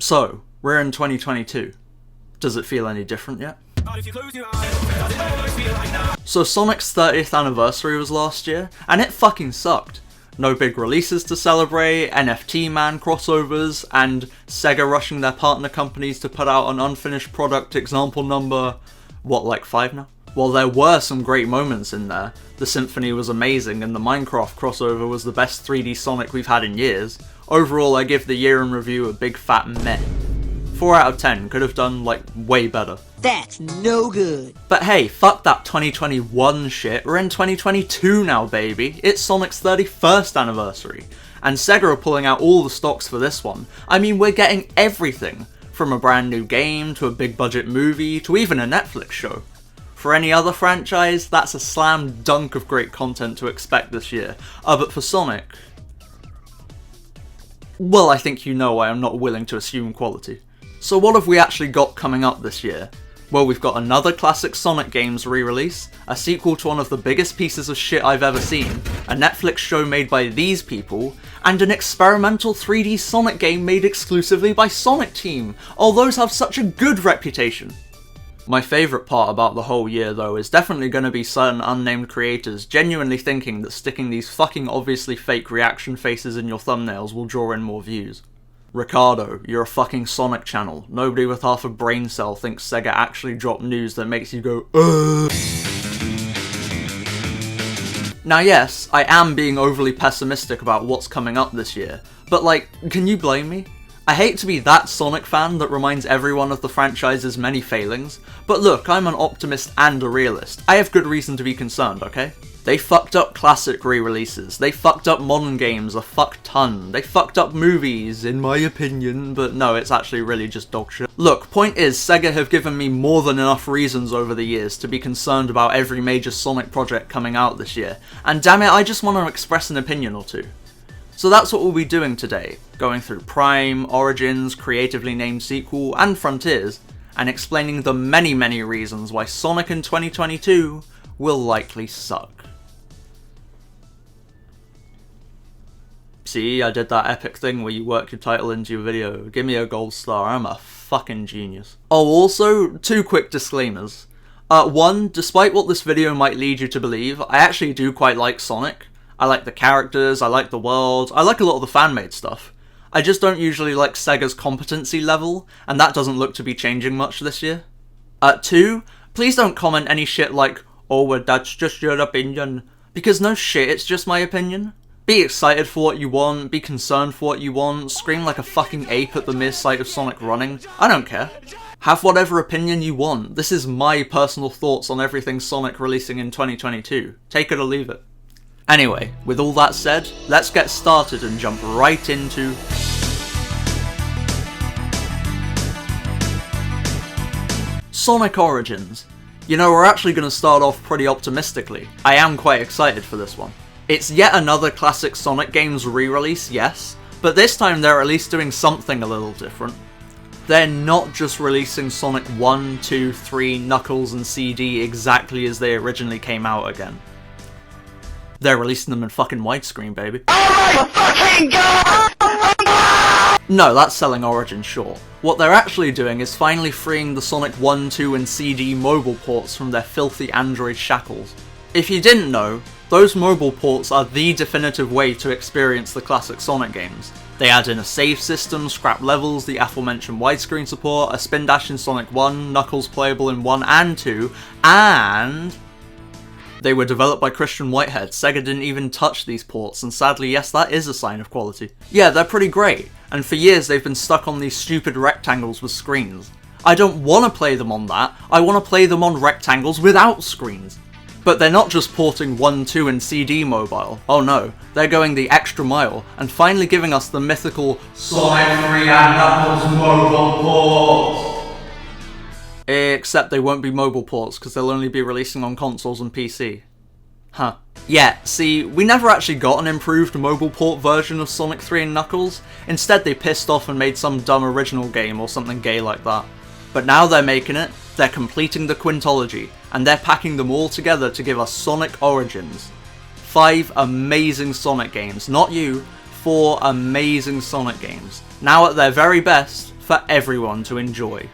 So, we're in 2022. Does it feel any different yet? So Sonic's 30th anniversary was last year, and it fucking sucked. No big releases to celebrate, NFT man crossovers, and Sega rushing their partner companies to put out an unfinished product example number, what, like 5 now? While there were some great moments in there, the Symphony was amazing and the Minecraft crossover was the best 3D Sonic we've had in years, overall I give the year in review a big fat meh. 4 out of 10, could have done, like, way better. That's no good. But hey, fuck that 2021 shit, we're in 2022 now, baby. It's Sonic's 31st anniversary. And Sega are pulling out all the stocks for this one. I mean, we're getting everything. From a brand new game, to a big budget movie, to even a Netflix show. For any other franchise, that's a slam dunk of great content to expect this year. But for Sonic... well, I think you know why I'm not willing to assume quality. So what have we actually got coming up this year? Well, we've got another classic Sonic games re-release, a sequel to one of the biggest pieces of shit I've ever seen, a Netflix show made by these people, and an experimental 3D Sonic game made exclusively by Sonic Team. All those have such a good reputation. My favourite part about the whole year though is definitely going to be certain unnamed creators genuinely thinking that sticking these fucking obviously fake reaction faces in your thumbnails will draw in more views. Ricardo, you're a fucking Sonic channel. Nobody with half a brain cell thinks Sega actually dropped news that makes you go, ugh. Now yes, I am being overly pessimistic about what's coming up this year, but like, can you blame me? I hate to be that Sonic fan that reminds everyone of the franchise's many failings, but look, I'm an optimist and a realist. I have good reason to be concerned, okay? They fucked up classic re-releases, they fucked up modern games a fuck ton, they fucked up movies, in my opinion, but no, it's actually really just dog shit. Look, point is, Sega have given me more than enough reasons over the years to be concerned about every major Sonic project coming out this year, and damn it, I just want to express an opinion or two. So that's what we'll be doing today, going through Prime, Origins, creatively named sequel, and Frontiers, and explaining the many reasons why Sonic in 2022 will likely suck. See, I did that epic thing where you work your title into your video. Give me a gold star, I'm a fucking genius. Oh, also, 2 quick disclaimers. 1, despite what this video might lead you to believe, I actually do quite like Sonic. I like the characters, I like the world, I like a lot of the fan-made stuff. I just don't usually like Sega's competency level, and that doesn't look to be changing much this year. 2, please don't comment any shit like, oh well that's just your opinion, because no shit, it's just my opinion. Be excited for what you want, be concerned for what you want, scream like a fucking ape at the mere sight of Sonic running, I don't care. Have whatever opinion you want, this is my personal thoughts on everything Sonic releasing in 2022, take it or leave it. Anyway, with all that said, let's get started and jump right into Sonic Origins. You know, we're actually going to start off pretty optimistically. I am quite excited for this one. It's yet another classic Sonic games re-release, yes, but this time they're at least doing something a little different. They're not just releasing Sonic 1, 2, 3, Knuckles and CD exactly as they originally came out again. They're releasing them in fucking widescreen, baby. Oh my fucking god! No, that's selling Origins short. What they're actually doing is finally freeing the Sonic 1, 2 and CD mobile ports from their filthy Android shackles. If you didn't know, those mobile ports are the definitive way to experience the classic Sonic games. They add in a save system, scrap levels, the aforementioned widescreen support, a spin dash in Sonic 1, Knuckles playable in 1 and 2, and... they were developed by Christian Whitehead. Sega didn't even touch these ports, and sadly, yes, that is a sign of quality. Yeah, they're pretty great, and for years they've been stuck on these stupid rectangles with screens. I don't want to play them on that, I want to play them on rectangles without screens. But they're not just porting 1, 2 and CD mobile, oh no, they're going the extra mile, and finally giving us the mythical Sonic 3 and Knuckles mobile ports! Except they won't be mobile ports, because they'll only be releasing on consoles and PC. Huh. Yeah, see, we never actually got an improved mobile port version of Sonic 3 and Knuckles, instead they pissed off and made some dumb original game or something gay like that. But now they're making it, they're completing the quintology, and they're packing them all together to give us Sonic Origins. 5 amazing Sonic games, not you, 4 amazing Sonic games. Now at their very best, for everyone to enjoy.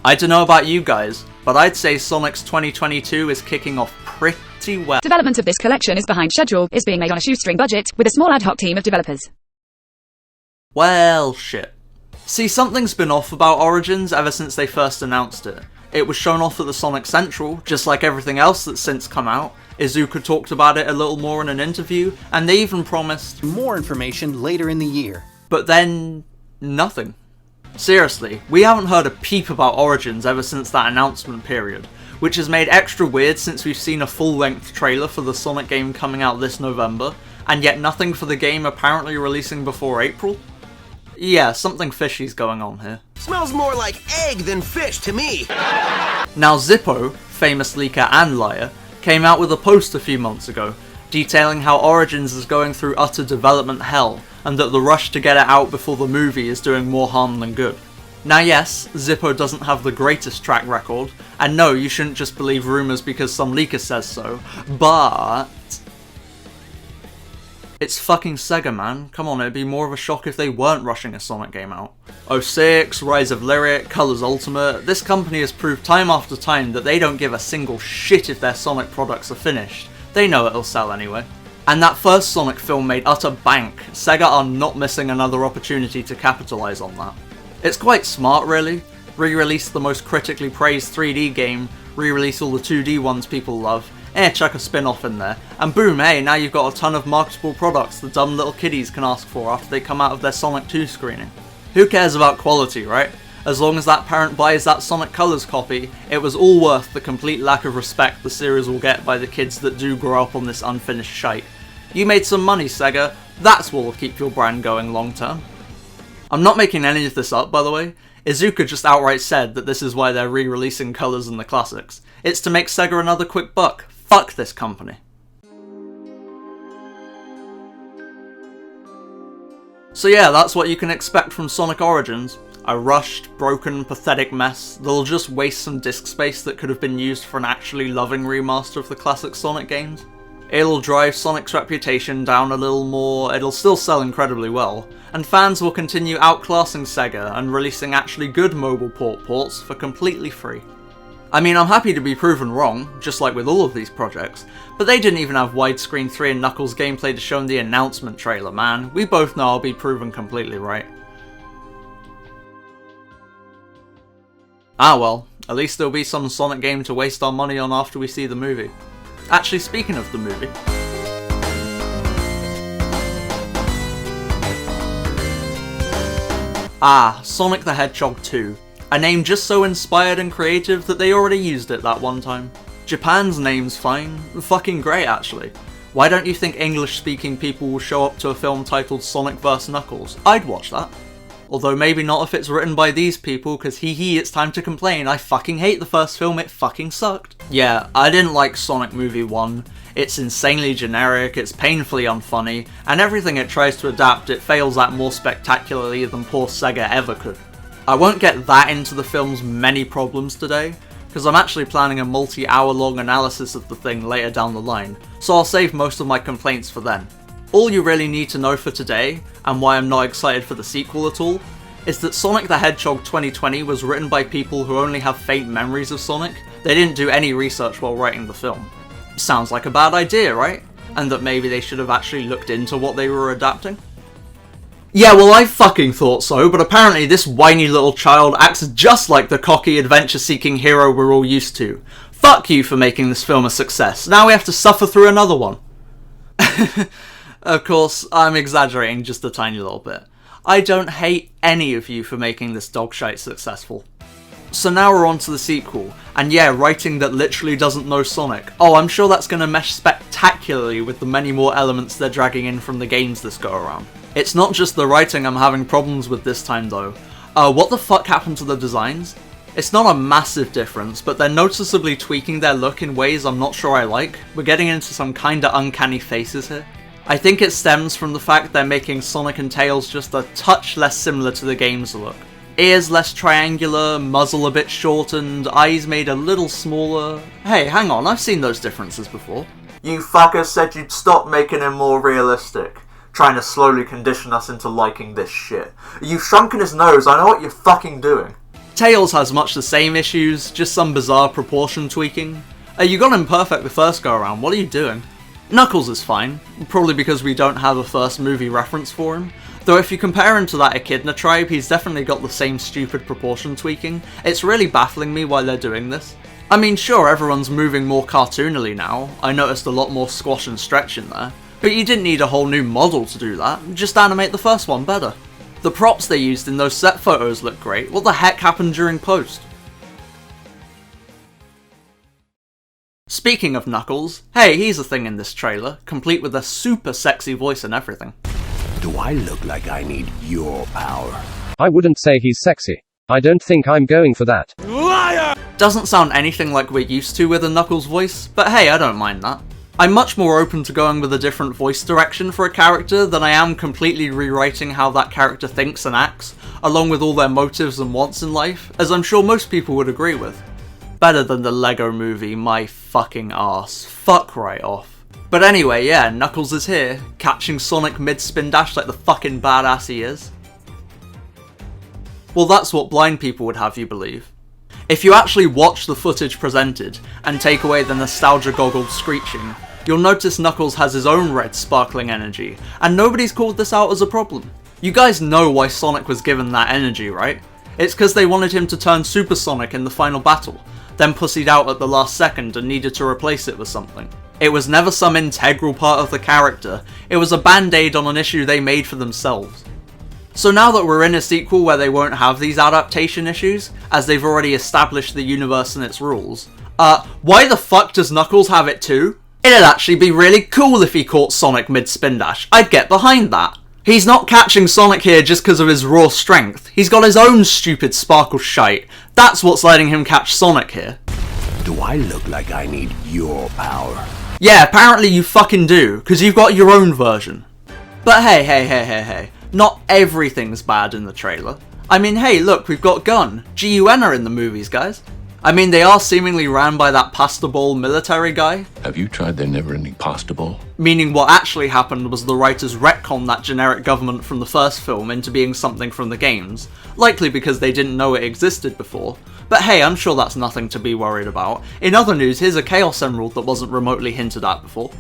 I don't know about you guys, but I'd say Sonic's 2022 is kicking off pretty well. Development of this collection is behind schedule, is being made on a shoestring budget, with a small ad hoc team of developers. Well, shit. See, something's been off about Origins ever since they first announced it. It was shown off at the Sonic Central, just like everything else that's since come out. Iizuka talked about it a little more in an interview, and they even promised More information later in the year. but then nothing. Seriously, we haven't heard a peep about Origins ever since that announcement period, which is made extra weird since we've seen a full-length trailer for the Sonic game coming out this November, and yet nothing for the game apparently releasing before April? Yeah, something fishy's going on here. Smells more like egg than fish to me. Now Zippo, famous leaker and liar, came out with a post a few months ago, detailing how Origins is going through utter development hell, and that the rush to get it out before the movie is doing more harm than good. Now yes, Zippo doesn't have the greatest track record, and no, you shouldn't just believe rumours because some leaker says so, but it's fucking Sega, man. Come on, it'd be more of a shock if they weren't rushing a Sonic game out. 06, Rise of Lyric, Colors Ultimate, this company has proved time after time that they don't give a single shit if their Sonic products are finished. They know it'll sell anyway. And that first Sonic film made utter bank. Sega are not missing another opportunity to capitalise on that. It's quite smart, really. Re-release the most critically praised 3D game, re-release all the 2D ones people love, chuck a spin-off in there, and boom, hey, now you've got a ton of marketable products the dumb little kiddies can ask for after they come out of their Sonic 2 screening. Who cares about quality, right? As long as that parent buys that Sonic Colors copy, it was all worth the complete lack of respect the series will get by the kids that do grow up on this unfinished shite. You made some money, Sega, that's what will keep your brand going long term. I'm not making any of this up, by the way. Iizuka just outright said that this is why they're re-releasing Colors and the classics. It's to make Sega another quick buck. Fuck this company. So yeah, that's what you can expect from Sonic Origins. A rushed, broken, pathetic mess that'll just waste some disk space that could have been used for an actually loving remaster of the classic Sonic games. It'll drive Sonic's reputation down a little more, it'll still sell incredibly well, and fans will continue outclassing Sega and releasing actually good mobile ports for completely free. I mean, I'm happy to be proven wrong, just like with all of these projects, but they didn't even have widescreen 3 and Knuckles gameplay to show in the announcement trailer, man. We both know I'll be proven completely right. Ah well, at least there'll be some Sonic game to waste our money on after we see the movie. Actually, speaking of the movie, Sonic the Hedgehog 2. A name just so inspired and creative that they already used it that one time. Japan's name's fine. Fucking great, actually. Why don't you think English-speaking people will show up to a film titled Sonic vs Knuckles? I'd watch that. Although maybe not if it's written by these people, cause hee it's time to complain. I fucking hate the first film, it fucking sucked. Yeah, I didn't like Sonic Movie 1. It's insanely generic, it's painfully unfunny, and everything it tries to adapt it fails at more spectacularly than poor Sega ever could. I won't get that into the film's many problems today, because I'm actually planning a multi-hour long analysis of the thing later down the line, so I'll save most of my complaints for then. All you really need to know for today, and why I'm not excited for the sequel at all, is that Sonic the Hedgehog 2020 was written by people who only have faint memories of Sonic. They didn't do any research while writing the film. Sounds like a bad idea, right? And that maybe they should have actually looked into what they were adapting? Yeah, well I fucking thought so, but apparently this whiny little child acts just like the cocky, adventure-seeking hero we're all used to. Fuck you for making this film a success, now we have to suffer through another one. Of course, I'm exaggerating just a tiny little bit. I don't hate any of you for making this dogshite successful. So now we're on to the sequel, and yeah, writing that literally doesn't know Sonic. Oh, I'm sure that's gonna mesh spectacularly with the many more elements they're dragging in from the games this go around. It's not just the writing I'm having problems with this time though. What the fuck happened to the designs? It's not a massive difference, but they're noticeably tweaking their look in ways I'm not sure I like. We're getting into some kinda uncanny faces here. I think it stems from the fact they're making Sonic and Tails just a touch less similar to the game's look. Ears less triangular, muzzle a bit shortened, eyes made a little smaller. Hey, hang on, I've seen those differences before. You fuckers said you'd stop making him more realistic. trying to slowly condition us into liking this shit. You've shrunken his nose, I know what you're fucking doing. Tails has much the same issues, just some bizarre proportion tweaking. You got him perfect the first go around, what are you doing? Knuckles is fine, probably because we don't have a first movie reference for him. Though if you compare him to that Echidna tribe, he's definitely got the same stupid proportion tweaking. It's really baffling me why they're doing this. I mean, sure, everyone's moving more cartoonily now. I noticed a lot more squash and stretch in there. But you didn't need a whole new model to do that, just animate the first one better. The props they used in those set photos look great, what the heck happened during post? Speaking of Knuckles, hey, he's a thing in this trailer, complete with a super sexy voice and everything. Do I look like I need your power? I wouldn't say he's sexy. I don't think I'm going for that. Liar! Doesn't sound anything like we're used to with a Knuckles voice, but hey, I don't mind that. I'm much more open to going with a different voice direction for a character than I am completely rewriting how that character thinks and acts, along with all their motives and wants in life, as I'm sure most people would agree with. Better than the Lego movie, my fucking arse. Fuck right off. But anyway, yeah, Knuckles is here, catching Sonic mid-spin dash like the fucking badass he is. Well, that's what blind people would have you believe. If you actually watch the footage presented, and take away the nostalgia-goggled screeching, you'll notice Knuckles has his own red sparkling energy, and nobody's called this out as a problem. You guys know why Sonic was given that energy, right? It's because they wanted him to turn Super Sonic in the final battle, then pussied out at the last second and needed to replace it with something. It was never some integral part of the character, it was a band-aid on an issue they made for themselves. So now that we're in a sequel where they won't have these adaptation issues, as they've already established the universe and its rules, why the fuck does Knuckles have it too? It'd actually be really cool if he caught Sonic mid-spin dash, I'd get behind that. He's not catching Sonic here just because of his raw strength, he's got his own stupid sparkle shite, that's what's letting him catch Sonic here. Do I look like I need your power? Yeah, apparently you fucking do, because you've got your own version. But hey, not everything's bad in the trailer. I mean, hey, look, we've got Gun. GUN are in the movies, guys. I mean, they are seemingly ran by that pasta bowl military guy. Have you tried their never-ending pasta bowl? Meaning what actually happened was the writers retconned that generic government from the first film into being something from the games, likely because they didn't know it existed before. But hey, I'm sure that's nothing to be worried about. In other news, here's a Chaos Emerald that wasn't remotely hinted at before.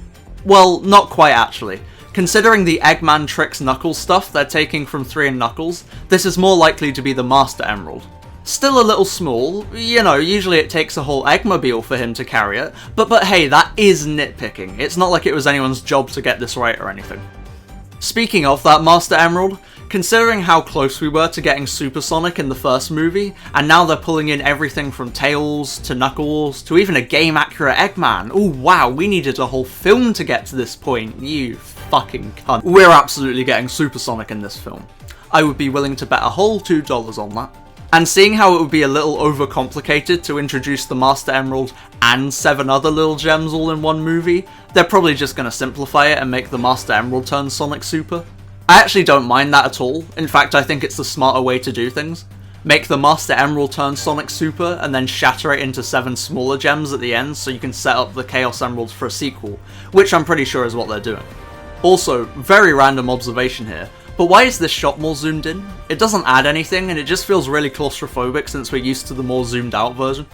Well, not quite actually. Considering the Eggman tricks Knuckles stuff they're taking from 3 and Knuckles, this is more likely to be the Master Emerald. Still a little small, you know, usually it takes a whole Eggmobile for him to carry it, but hey, that is nitpicking. It's not like it was anyone's job to get this right or anything. Speaking of that Master Emerald, considering how close we were to getting Super Sonic in the first movie, and now they're pulling in everything from Tails to Knuckles to even a game-accurate Eggman. Ooh, wow, we needed a whole film to get to this point, you fucking cunt. We're absolutely getting Super Sonic in this film. I would be willing to bet a whole $2 on that. And seeing how it would be a little overcomplicated to introduce the Master Emerald and 7 other little gems all in one movie, they're probably just going to simplify it and make the Master Emerald turn Sonic Super. I actually don't mind that at all, in fact I think it's the smarter way to do things. Make the Master Emerald turn Sonic Super and then shatter it into 7 smaller gems at the end so you can set up the Chaos Emeralds for a sequel, which I'm pretty sure is what they're doing. Also, very random observation here, but why is this shot more zoomed in? It doesn't add anything and it just feels really claustrophobic since we're used to the more zoomed out version.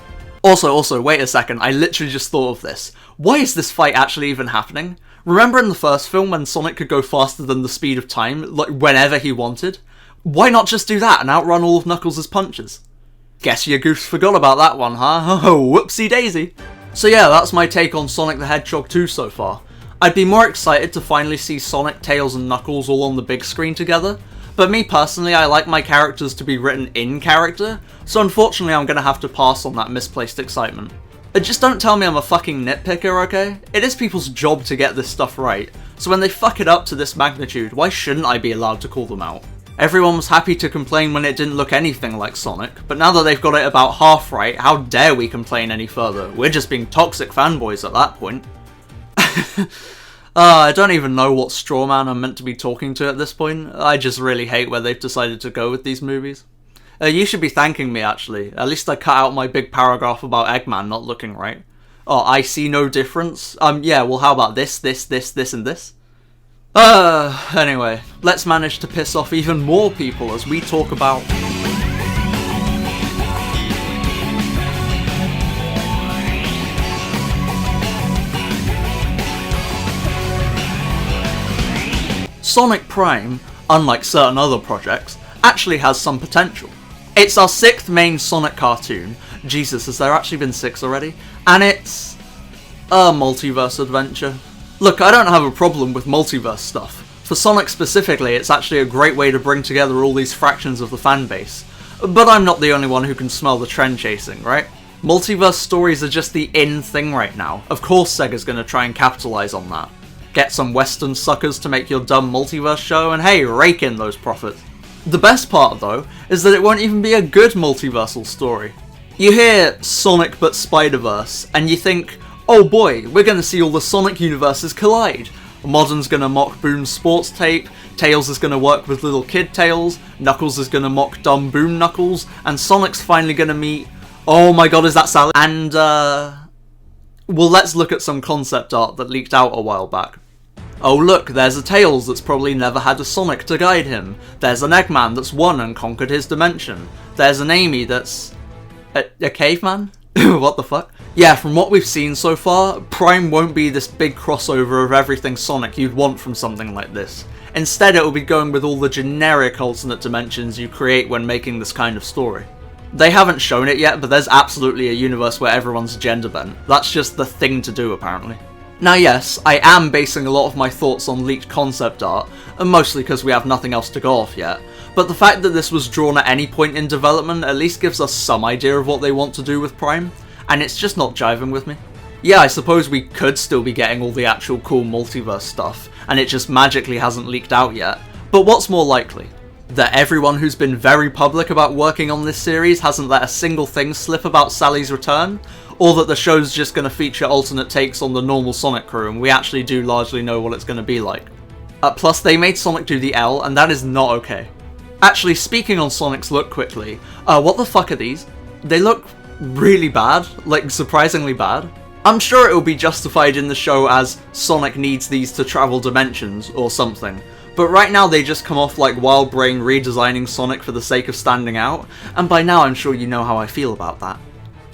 Also, wait a second, I literally just thought of this. Why is this fight actually even happening? Remember in the first film when Sonic could go faster than the speed of time, like whenever he wanted? Why not just do that and outrun all of Knuckles' punches? Guess your goofs forgot about that one, huh? Oh, whoopsie daisy. So yeah, that's my take on Sonic the Hedgehog 2 so far. I'd be more excited to finally see Sonic, Tails and Knuckles all on the big screen together, but me personally, I like my characters to be written in character, so unfortunately I'm gonna have to pass on that misplaced excitement. Just don't tell me I'm a fucking nitpicker, okay? It is people's job to get this stuff right, so when they fuck it up to this magnitude, why shouldn't I be allowed to call them out? Everyone was happy to complain when it didn't look anything like Sonic, but now that they've got it about half right, how dare we complain any further? We're just being toxic fanboys at that point. I don't even know what straw man I'm meant to be talking to at this point. I just really hate where they've decided to go with these movies. You should be thanking me, actually. At least I cut out my big paragraph about Eggman not looking right. Oh, I see no difference? Yeah, well how about this, and this? Anyway, let's manage to piss off even more people as we talk about Sonic Prime, unlike certain other projects, actually has some potential. It's our 6th main Sonic cartoon. Jesus, has there actually been 6 already? And it's a multiverse adventure. Look, I don't have a problem with multiverse stuff. For Sonic specifically, it's actually a great way to bring together all these fractions of the fanbase. But I'm not the only one who can smell the trend chasing, right? Multiverse stories are just the in thing right now. Of course Sega's gonna try and capitalize on that. Get some Western suckers to make your dumb multiverse show, and hey, rake in those profits. The best part, though, is that it won't even be a good multiversal story. You hear Sonic but Spider-Verse, and you think, oh boy, we're gonna see all the Sonic universes collide. Modern's gonna mock Boom's sports tape, Tails is gonna work with little kid Tails, Knuckles is gonna mock dumb Boom Knuckles, and Sonic's finally gonna meet... Oh my god, is that Sally? And, well, let's look at some concept art that leaked out a while back. Oh look, there's a Tails that's probably never had a Sonic to guide him. There's an Eggman that's won and conquered his dimension. There's an Amy that's... a caveman? What the fuck? Yeah, from what we've seen so far, Prime won't be this big crossover of everything Sonic you'd want from something like this. Instead, it will be going with all the generic alternate dimensions you create when making this kind of story. They haven't shown it yet, but there's absolutely a universe where everyone's gender bent. That's just the thing to do, apparently. Now yes, I am basing a lot of my thoughts on leaked concept art, and mostly because we have nothing else to go off yet, but the fact that this was drawn at any point in development at least gives us some idea of what they want to do with Prime, and it's just not jiving with me. Yeah, I suppose we could still be getting all the actual cool multiverse stuff, and it just magically hasn't leaked out yet, but what's more likely? That everyone who's been very public about working on this series hasn't let a single thing slip about Sally's return? Or that the show's just going to feature alternate takes on the normal Sonic crew and we actually do largely know what it's going to be like. Plus, they made Sonic do the L, and that is not okay. Actually, speaking on Sonic's look quickly, what the fuck are these? They look really bad, like surprisingly bad. I'm sure it will be justified in the show as Sonic needs these to travel dimensions or something, but right now they just come off like Wild Brain redesigning Sonic for the sake of standing out, and by now I'm sure you know how I feel about that.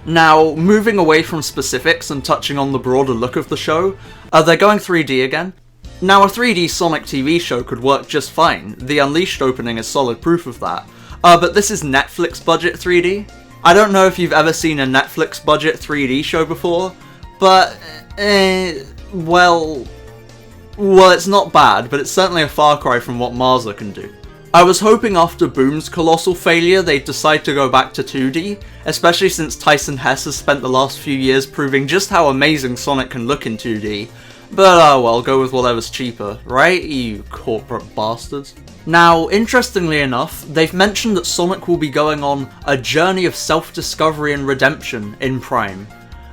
Now, moving away from specifics and touching on the broader look of the show, they're going 3D again. Now, a 3D Sonic TV show could work just fine, the Unleashed opening is solid proof of that, but this is Netflix budget 3D. I don't know if you've ever seen a Netflix budget 3D show before, but, well, it's not bad, but it's certainly a far cry from what Marza can do. I was hoping after Boom's colossal failure they'd decide to go back to 2D, especially since Tyson Hess has spent the last few years proving just how amazing Sonic can look in 2D. But well, go with whatever's cheaper, right, you corporate bastards? Now, interestingly enough, they've mentioned that Sonic will be going on a journey of self-discovery and redemption in Prime.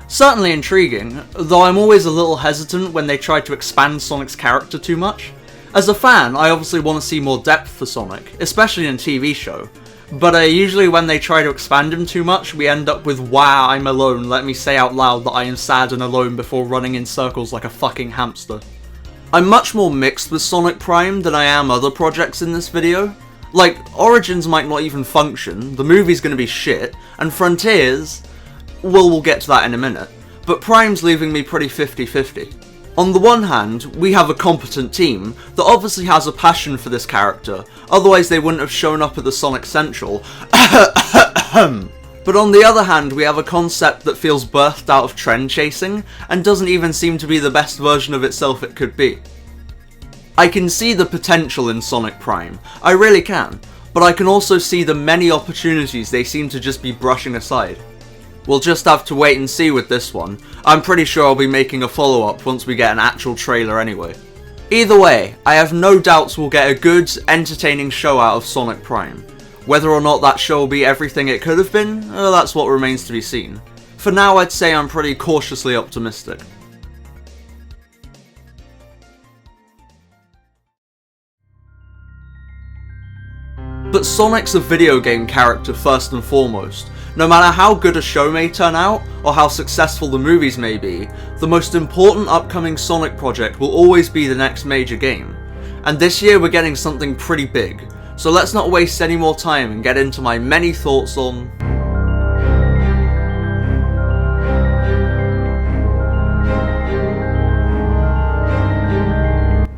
Certainly intriguing, though I'm always a little hesitant when they try to expand Sonic's character too much. As a fan, I obviously want to see more depth for Sonic, especially in a TV show, but usually when they try to expand him too much, we end up with "Wow, I'm alone, let me say out loud that I am sad and alone before running in circles like a fucking hamster." I'm much more mixed with Sonic Prime than I am other projects in this video. Like, Origins might not even function, the movie's gonna be shit, and Frontiers, well, we'll get to that in a minute, but Prime's leaving me pretty 50-50. On the one hand, we have a competent team that obviously has a passion for this character, otherwise they wouldn't have shown up at the Sonic Central. But on the other hand, we have a concept that feels birthed out of trend chasing, and doesn't even seem to be the best version of itself it could be. I can see the potential in Sonic Prime, I really can, but I can also see the many opportunities they seem to just be brushing aside. We'll just have to wait and see with this one. I'm pretty sure I'll be making a follow-up once we get an actual trailer anyway. Either way, I have no doubts we'll get a good, entertaining show out of Sonic Prime. Whether or not that show will be everything it could have been, that's what remains to be seen. For now, I'd say I'm pretty cautiously optimistic. But Sonic's a video game character first and foremost. No matter how good a show may turn out, or how successful the movies may be, the most important upcoming Sonic project will always be the next major game. And this year we're getting something pretty big, so let's not waste any more time and get into my many thoughts on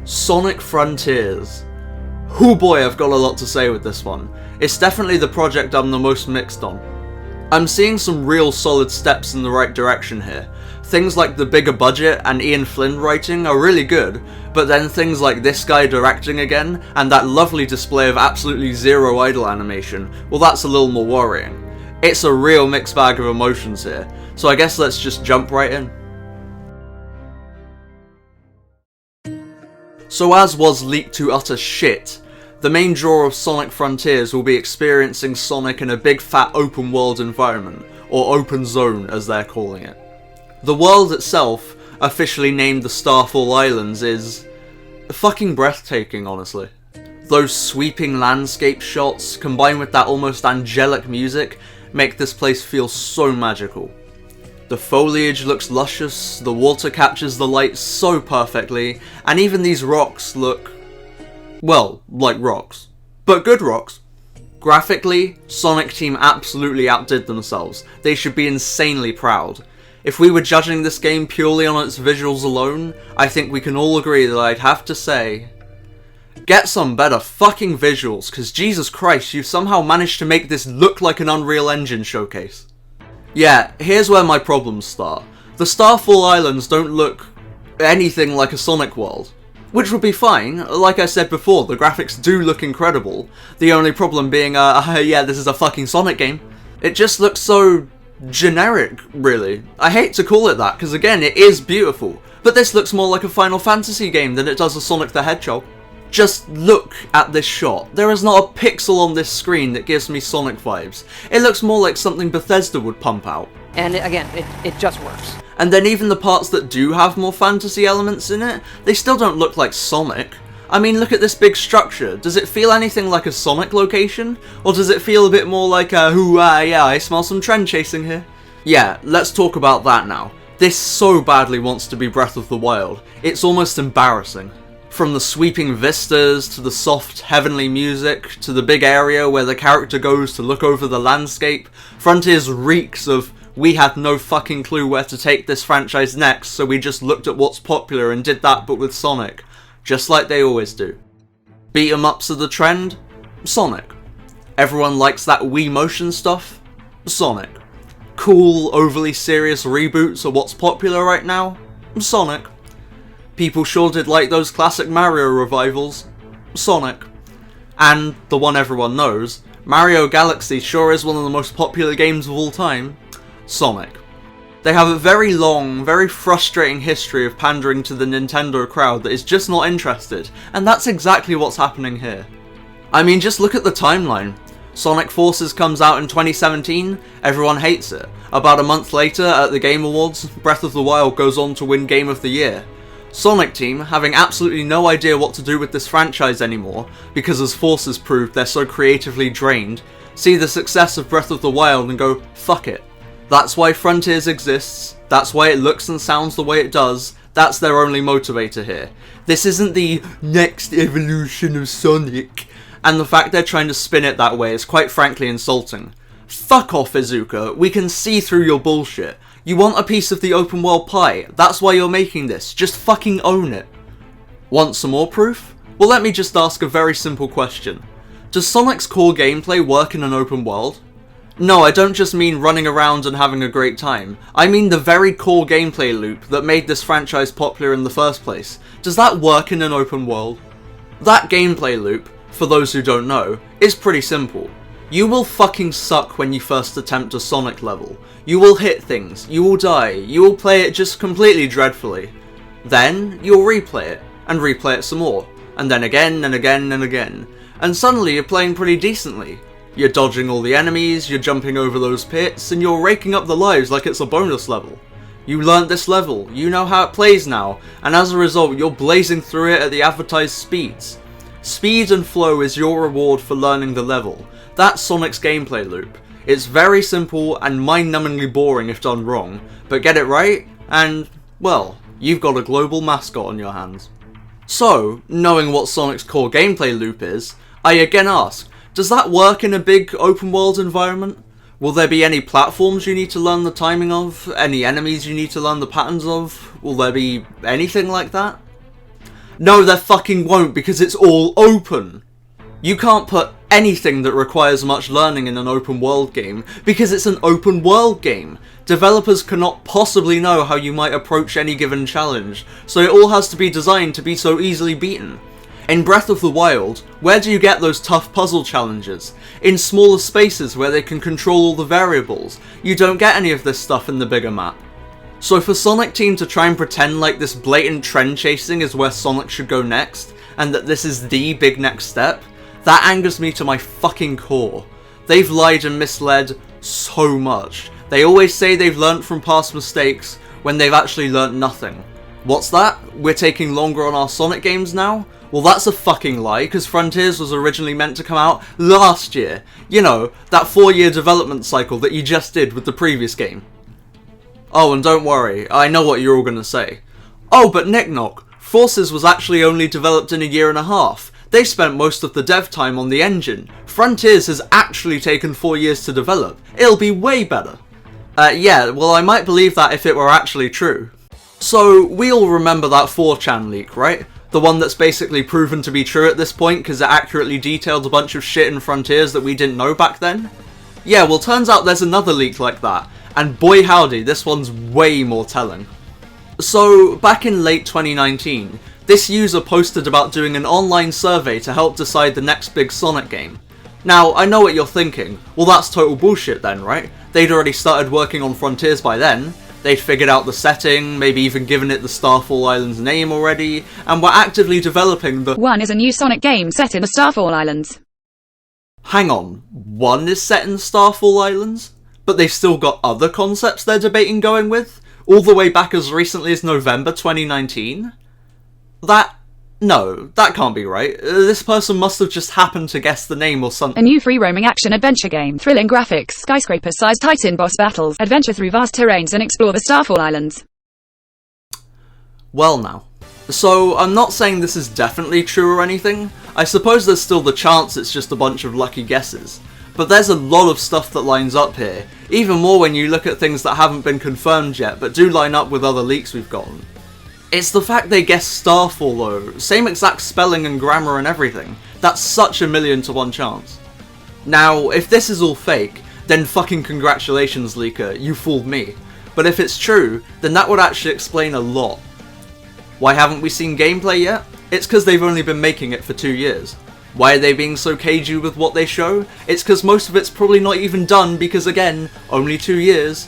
Sonic Frontiers. Oh boy, I've got a lot to say with this one. It's definitely the project I'm the most mixed on. I'm seeing some real solid steps in the right direction here. Things like the bigger budget and Ian Flynn writing are really good, but then things like this guy directing again, and that lovely display of absolutely zero idle animation, well that's a little more worrying. It's a real mixed bag of emotions here, so I guess let's just jump right in. So as was leaked to utter shit, the main draw of Sonic Frontiers will be experiencing Sonic in a big fat open world environment, or open zone as they're calling it. The world itself, officially named the Starfall Islands, is fucking breathtaking, honestly. Those sweeping landscape shots, combined with that almost angelic music, make this place feel so magical. The foliage looks luscious, the water captures the light so perfectly, and even these rocks look, well, like rocks. But good rocks. Graphically, Sonic Team absolutely outdid themselves. They should be insanely proud. If we were judging this game purely on its visuals alone, I think we can all agree that I'd have to say, get some better fucking visuals, cause Jesus Christ, you've somehow managed to make this look like an Unreal Engine showcase. Yeah, here's where my problems start. The Starfall Islands don't look anything like a Sonic world. Which would be fine, like I said before, the graphics do look incredible. The only problem being, yeah, this is a fucking Sonic game. It just looks so generic, really. I hate to call it that, because again, it is beautiful. But this looks more like a Final Fantasy game than it does a Sonic the Hedgehog. Just look at this shot. There is not a pixel on this screen that gives me Sonic vibes. It looks more like something Bethesda would pump out. And again, it just works. And then even the parts that do have more fantasy elements in it, they still don't look like Sonic. I mean, look at this big structure. Does it feel anything like a Sonic location? Or does it feel a bit more like a, yeah, I smell some trend chasing here? Yeah, let's talk about that now. This so badly wants to be Breath of the Wild. It's almost embarrassing. From the sweeping vistas, to the soft, heavenly music, to the big area where the character goes to look over the landscape, Frontiers reeks of, we had no fucking clue where to take this franchise next, so we just looked at what's popular and did that but with Sonic. Just like they always do. Beat 'em ups are the trend? Sonic. Everyone likes that Wii motion stuff? Sonic. Cool, overly serious reboots are what's popular right now? Sonic. People sure did like those classic Mario revivals. Sonic. And, the one everyone knows, Mario Galaxy sure is one of the most popular games of all time. Sonic. They have a very long, very frustrating history of pandering to the Nintendo crowd that is just not interested, and that's exactly what's happening here. I mean, just look at the timeline. Sonic Forces comes out in 2017, everyone hates it. About a month later, at the Game Awards, Breath of the Wild goes on to win Game of the Year. Sonic Team, having absolutely no idea what to do with this franchise anymore, because as Forces proved they're so creatively drained, see the success of Breath of the Wild and go, fuck it. That's why Frontiers exists, that's why it looks and sounds the way it does, that's their only motivator here. This isn't the next evolution of Sonic, and the fact they're trying to spin it that way is quite frankly insulting. Fuck off, Izuka, we can see through your bullshit. You want a piece of the open world pie, that's why you're making this, just fucking own it. Want some more proof? Well, let me just ask a very simple question. Does Sonic's core gameplay work in an open world? No, I don't just mean running around and having a great time. I mean the very core gameplay loop that made this franchise popular in the first place. Does that work in an open world? That gameplay loop, for those who don't know, is pretty simple. You will fucking suck when you first attempt a Sonic level. You will hit things, you will die, you will play it just completely dreadfully. Then, you'll replay it, and replay it some more, and then again and again and again, and suddenly you're playing pretty decently. You're dodging all the enemies, you're jumping over those pits, and you're raking up the lives like it's a bonus level. You learnt this level, you know how it plays now, and as a result you're blazing through it at the advertised speeds. Speed and flow is your reward for learning the level. That's Sonic's gameplay loop. It's very simple and mind-numbingly boring if done wrong, but get it right, and, well, you've got a global mascot on your hands. So, knowing what Sonic's core gameplay loop is, I again ask, does that work in a big open world environment? Will there be any platforms you need to learn the timing of? Any enemies you need to learn the patterns of? Will there be anything like that? No, there fucking won't, because it's all open! You can't put anything that requires much learning in an open world game, because it's an open world game. Developers cannot possibly know how you might approach any given challenge, so it all has to be designed to be so easily beaten. In Breath of the Wild, where do you get those tough puzzle challenges? In smaller spaces where they can control all the variables. You don't get any of this stuff in the bigger map. So for Sonic Team to try and pretend like this blatant trend chasing is where Sonic should go next, and that this is the big next step, that angers me to my fucking core. They've lied and misled so much. They always say they've learnt from past mistakes, when they've actually learnt nothing. What's that? We're taking longer on our Sonic games now? Well, that's a fucking lie, because Frontiers was originally meant to come out last year. You know, that 4-year development cycle that you just did with the previous game. Oh, and don't worry, I know what you're all gonna say. Oh, but Nick Knock, Forces was actually only developed in a year and a half. They spent most of the dev time on the engine. Frontiers has actually taken 4 years to develop. It'll be way better. Yeah, well, I might believe that if it were actually true. So, we all remember that 4chan leak, right? The one that's basically proven to be true at this point because it accurately detailed a bunch of shit in Frontiers that we didn't know back then? Yeah, well, turns out there's another leak like that, and boy howdy, this one's way more telling. So, back in late 2019, this user posted about doing an online survey to help decide the next big Sonic game. Now, I know what you're thinking, well that's total bullshit then, right? They'd already started working on Frontiers by then, they'd figured out the setting, maybe even given it the Starfall Islands name already, and were actively developing the— 1 is a new Sonic game set in the Starfall Islands. Hang on, 1 is set in Starfall Islands? But they've still got other concepts they're debating going with? All the way back as recently as November 2019? No, that can't be right. This person must have just happened to guess the name or something. A new free-roaming action-adventure game. Thrilling graphics, skyscraper-sized Titan boss battles, adventure through vast terrains and explore the Starfall Islands. Well now. So, I'm not saying this is definitely true or anything. I suppose there's still the chance it's just a bunch of lucky guesses. But there's a lot of stuff that lines up here. Even more when you look at things that haven't been confirmed yet, but do line up with other leaks we've gotten. It's the fact they guessed Starfall though, same exact spelling and grammar and everything. That's such a 1,000,000 to 1 chance. Now, if this is all fake, then fucking congratulations leaker, you fooled me. But if it's true, then that would actually explain a lot. Why haven't we seen gameplay yet? It's because they've only been making it for 2 years. Why are they being so cagey with what they show? It's because most of it's probably not even done because again, only 2 years.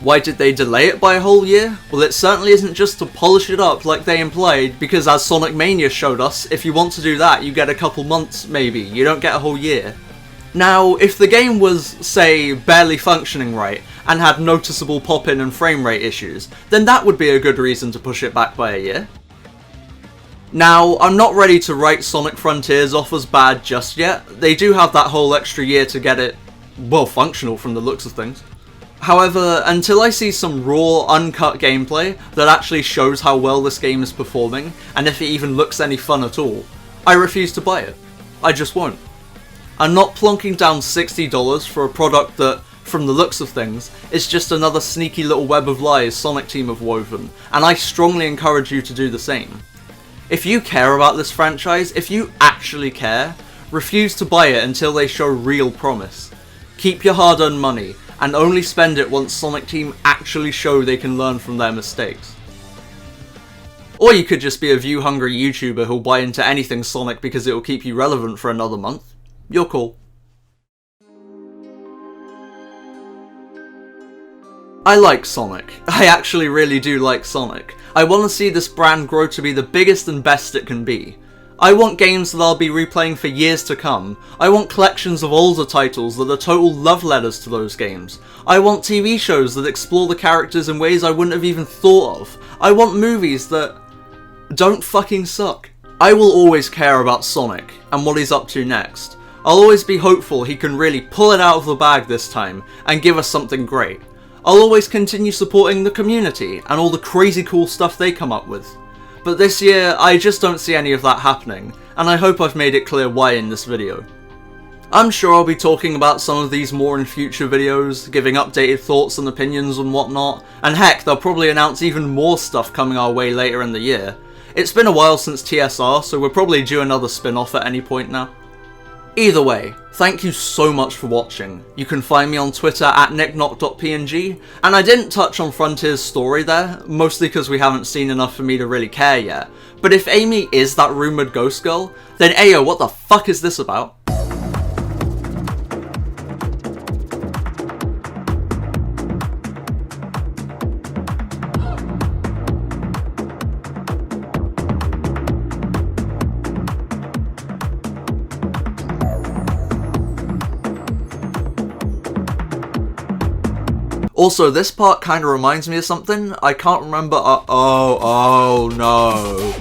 Why did they delay it by a whole year? Well, it certainly isn't just to polish it up like they implied, because as Sonic Mania showed us, if you want to do that, you get a couple months maybe, you don't get a whole year. Now, if the game was, say, barely functioning right, and had noticeable pop-in and frame rate issues, then that would be a good reason to push it back by a year. Now, I'm not ready to write Sonic Frontiers off as bad just yet. They do have that whole extra year to get it, well, functional from the looks of things. However, until I see some raw, uncut gameplay that actually shows how well this game is performing, and if it even looks any fun at all, I refuse to buy it. I just won't. I'm not plonking down $60 for a product that, from the looks of things, is just another sneaky little web of lies Sonic Team have woven, and I strongly encourage you to do the same. If you care about this franchise, if you actually care, refuse to buy it until they show real promise. Keep your hard-earned money, and only spend it once Sonic Team actually show they can learn from their mistakes. Or you could just be a view-hungry YouTuber who'll buy into anything Sonic because it will keep you relevant for another month. You're cool. I like Sonic. I actually really do like Sonic. I want to see this brand grow to be the biggest and best it can be. I want games that I'll be replaying for years to come. I want collections of older titles that are total love letters to those games. I want TV shows that explore the characters in ways I wouldn't have even thought of. I want movies that don't fucking suck. I will always care about Sonic and what he's up to next. I'll always be hopeful he can really pull it out of the bag this time and give us something great. I'll always continue supporting the community and all the crazy cool stuff they come up with. But this year, I just don't see any of that happening, and I hope I've made it clear why in this video. I'm sure I'll be talking about some of these more in future videos, giving updated thoughts and opinions and whatnot, and heck, they'll probably announce even more stuff coming our way later in the year. It's been a while since TSR, so we're probably due another spin-off at any point now. Either way, thank you so much for watching. You can find me on Twitter at nicknock.png, and I didn't touch on Frontier's story there, mostly because we haven't seen enough for me to really care yet, but if Amy is that rumoured ghost girl, then ayo, what the fuck is this about? Also, this part kinda reminds me of something. I can't remember. Oh no.